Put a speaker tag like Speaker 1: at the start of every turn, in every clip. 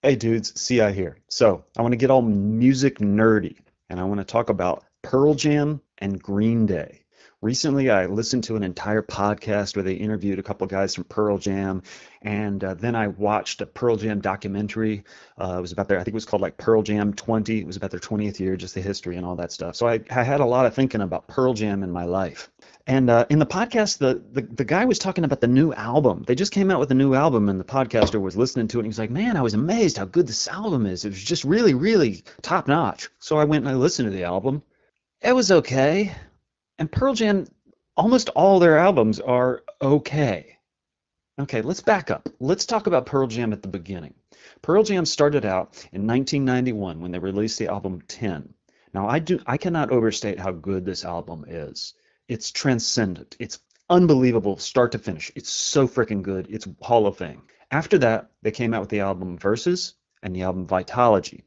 Speaker 1: Hey dudes, CI here. So I want to get all music nerdy and I want to talk about Pearl Jam and Green Day. Recently, I listened to an entire podcast where they interviewed a couple guys from Pearl Jam, and then I watched a Pearl Jam documentary. It was about their, I think it was called like Pearl Jam 20. It was about their 20th year, just the history and all that stuff. So I had a lot of thinking about Pearl Jam in my life. And in the podcast, the guy was talking about the new album. They just came out with a new album, and the podcaster was listening to it. And he was like, "Man, I was amazed how good this album is. It was just really, really top notch." So I went and I listened to the album. It was okay. And Pearl Jam, almost all their albums are okay. Okay, let's back up. Let's talk about Pearl Jam at the beginning. Pearl Jam started out in 1991 when they released the album 10. Now, I cannot overstate how good this album is. It's transcendent. It's unbelievable start to finish. It's so freaking good. It's Hall of Fame. After that, they came out with the album Versus and the album Vitology.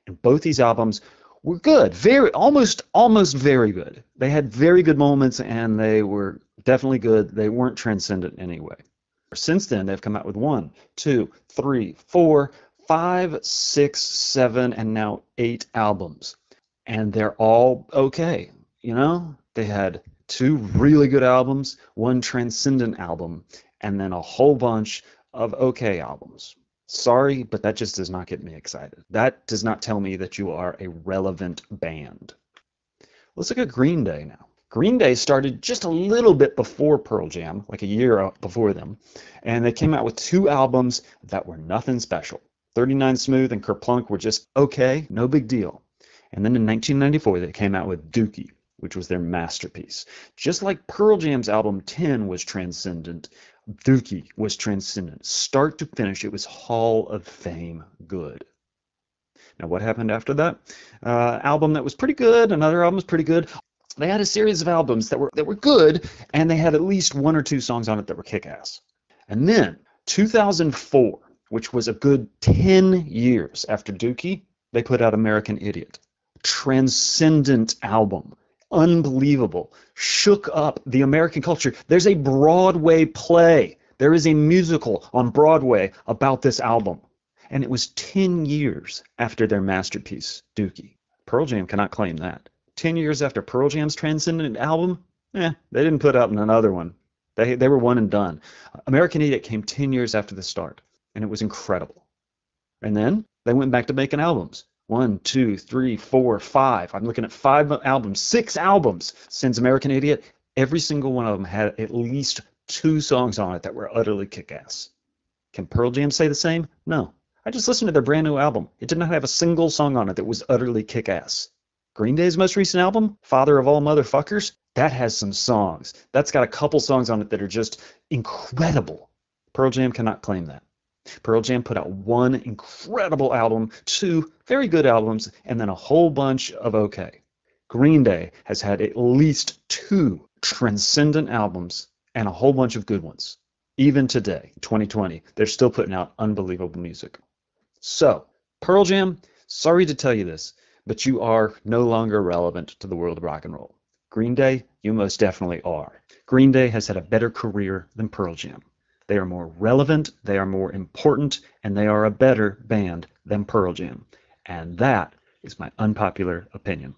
Speaker 1: And both these albums were good, very almost very good. They had very good moments and they were definitely good. They weren't transcendent anyway. Since then, they've come out with one, two, three, four, five, six, seven, and now eight albums. And they're all okay. You know, they had two really good albums, one transcendent album, and then a whole bunch of okay albums. Sorry, but that just does not get me excited. That does not tell me that you are a relevant band. Let's look at Green Day now. Green Day started just a little bit before Pearl Jam, like a year before them, and they came out with two albums that were nothing special. 39 Smooth and Kerplunk were just okay, no big deal. And then in 1994, they came out with Dookie, which was their masterpiece. Just like Pearl Jam's album 10 was transcendent, Dookie was transcendent. Start to finish, it was Hall of Fame good. Now, what happened after that? Album that was pretty good, another album was pretty good. They had a series of albums that were good, and they had at least one or two songs on it that were kick-ass. And then 2004, which was a good 10 years after Dookie, they put out American Idiot. Transcendent album. Unbelievable. Shook up the American culture. There's a Broadway play. There is a musical on Broadway about this album. And it was 10 years after their masterpiece, Dookie. Pearl Jam cannot claim that. 10 years after Pearl Jam's transcendent album, they didn't put out another one. They were one and done. American Idiot came 10 years after the start, and it was incredible. And then they went back to making albums. One, two, three, four, five. I'm looking at five albums, six albums since American Idiot. Every single one of them had at least two songs on it that were utterly kick-ass. Can Pearl Jam say the same? No. I just listened to their brand new album. It did not have a single song on it that was utterly kick-ass. Green Day's most recent album, Father of All Motherfuckers, that has some songs. That's got a couple songs on it that are just incredible. Pearl Jam cannot claim that. Pearl Jam put out one incredible album, two very good albums, and then a whole bunch of okay. Green Day has had at least two transcendent albums and a whole bunch of good ones. Even today, 2020, they're still putting out unbelievable music. So, Pearl Jam, sorry to tell you this, but you are no longer relevant to the world of rock and roll. Green Day, you most definitely are. Green Day has had a better career than Pearl Jam. They are more relevant, they are more important, and they are a better band than Pearl Jam. And that is my unpopular opinion.